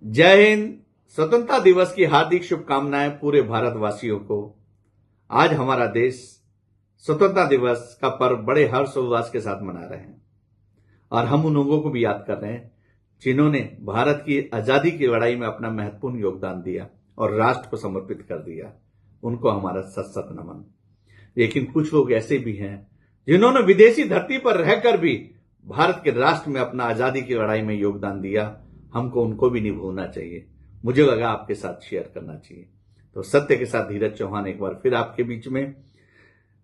जय हिंद। स्वतंत्रता दिवस की हार्दिक शुभकामनाएं पूरे भारतवासियों को। आज हमारा देश स्वतंत्रता दिवस का पर्व बड़े हर्षोल्लास के साथ मना रहे हैं और हम उन लोगों को भी याद कर रहे हैं जिन्होंने भारत की आजादी की लड़ाई में अपना महत्वपूर्ण योगदान दिया और राष्ट्र को समर्पित कर दिया। उनको हमारा सत सत नमन। लेकिन कुछ लोग ऐसे भी हैं जिन्होंने विदेशी धरती पर रहकर भी भारत के राष्ट्र में अपना आजादी की लड़ाई में योगदान दिया। हमको उनको भी नहीं भूलना चाहिए। मुझे लगा आपके साथ शेयर करना चाहिए। तो सत्य के साथ धीरज चौहान एक बार फिर आपके बीच में।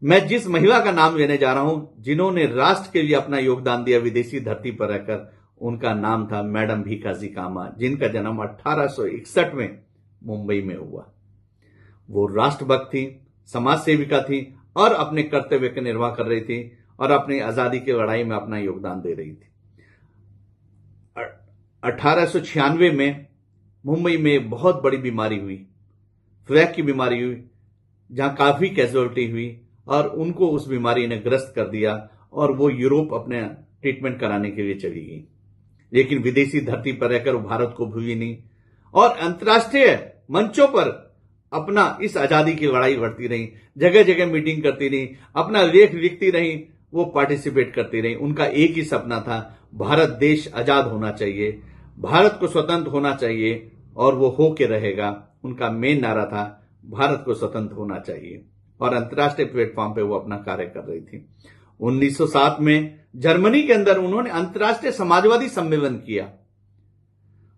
मैं जिस महिला का नाम लेने जा रहा हूं जिन्होंने राष्ट्र के लिए अपना योगदान दिया विदेशी धरती पर रहकर, उनका नाम था मैडम भीखाजी कामा, जिनका जन्म 1861 में मुंबई में हुआ। वो राष्ट्रभक्त थी, समाज सेविका थी और अपने कर्तव्य का निर्वाह कर रही थी और अपनी आजादी की लड़ाई में अपना योगदान दे रही थी। 1896 में मुंबई में बहुत बड़ी बीमारी हुई, फ्लैग की बीमारी हुई, जहां काफी कैजुअलिटी हुई और उनको उस बीमारी ने ग्रस्त कर दिया और वो यूरोप अपने ट्रीटमेंट कराने के लिए चली गई। लेकिन विदेशी धरती पर रहकर वो भारत को भूली नहीं और अंतर्राष्ट्रीय मंचों पर अपना इस आजादी की लड़ाई लड़ती रही, जगह जगह मीटिंग करती रही, अपना लेख लिखती रही, वो पार्टिसिपेट करती रही। उनका एक ही सपना था, भारत देश आजाद होना चाहिए, भारत को स्वतंत्र होना चाहिए और वो हो के रहेगा। उनका मेन नारा था भारत को स्वतंत्र होना चाहिए और अंतर्राष्ट्रीय प्लेटफॉर्म पे वो अपना कार्य कर रही थी। 1907 में जर्मनी के अंदर उन्होंने अंतर्राष्ट्रीय समाजवादी सम्मेलन किया।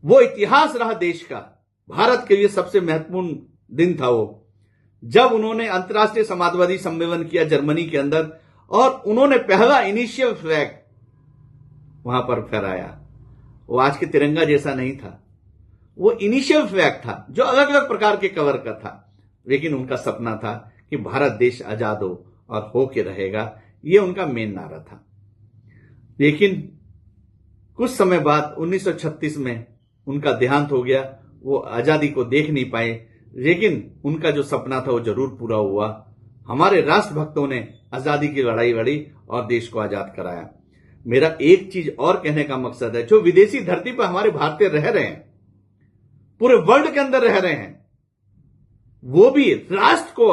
वो इतिहास रहा देश का, भारत के लिए सबसे महत्वपूर्ण दिन था वो, जब उन्होंने अंतर्राष्ट्रीय समाजवादी सम्मेलन किया जर्मनी के अंदर और उन्होंने पहला इनिशियल फ्लैग वहां पर फहराया। वो आज के तिरंगा जैसा नहीं था, वो इनिशियल फ्लैग था जो अलग अलग प्रकार के कलर का था, लेकिन उनका सपना था कि भारत देश आजाद हो और हो के रहेगा। ये उनका मेन नारा था। लेकिन कुछ समय बाद 1936 में उनका देहांत हो गया। वो आजादी को देख नहीं पाए, लेकिन उनका जो सपना था वो जरूर पूरा हुआ। हमारे राष्ट्रभक्तों ने आजादी की लड़ाई लड़ी और देश को आजाद कराया। मेरा एक चीज और कहने का मकसद है, जो विदेशी धरती पर हमारे भारतीय रह रहे हैं, पूरे वर्ल्ड के अंदर रह रहे हैं, वो भी राष्ट्र को,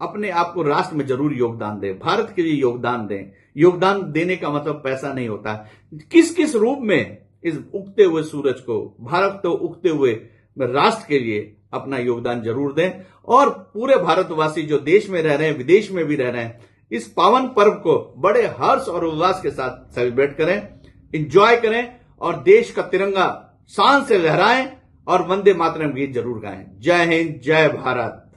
अपने आप को राष्ट्र में जरूर योगदान दें, भारत के लिए योगदान दें। योगदान देने का मतलब पैसा नहीं होता। किस किस रूप में इस उगते हुए सूरज को, भारत को उगते हुए राष्ट्र के लिए अपना योगदान जरूर दें और पूरे भारतवासी जो देश में रह रहे हैं, विदेश में भी रह रहे हैं, इस पावन पर्व को बड़े हर्ष और उल्लास के साथ सेलिब्रेट करें, एंजॉय करें और देश का तिरंगा शान से लहराएं और वंदे मातरम गीत जरूर गाएं। जय हिंद, जय भारत।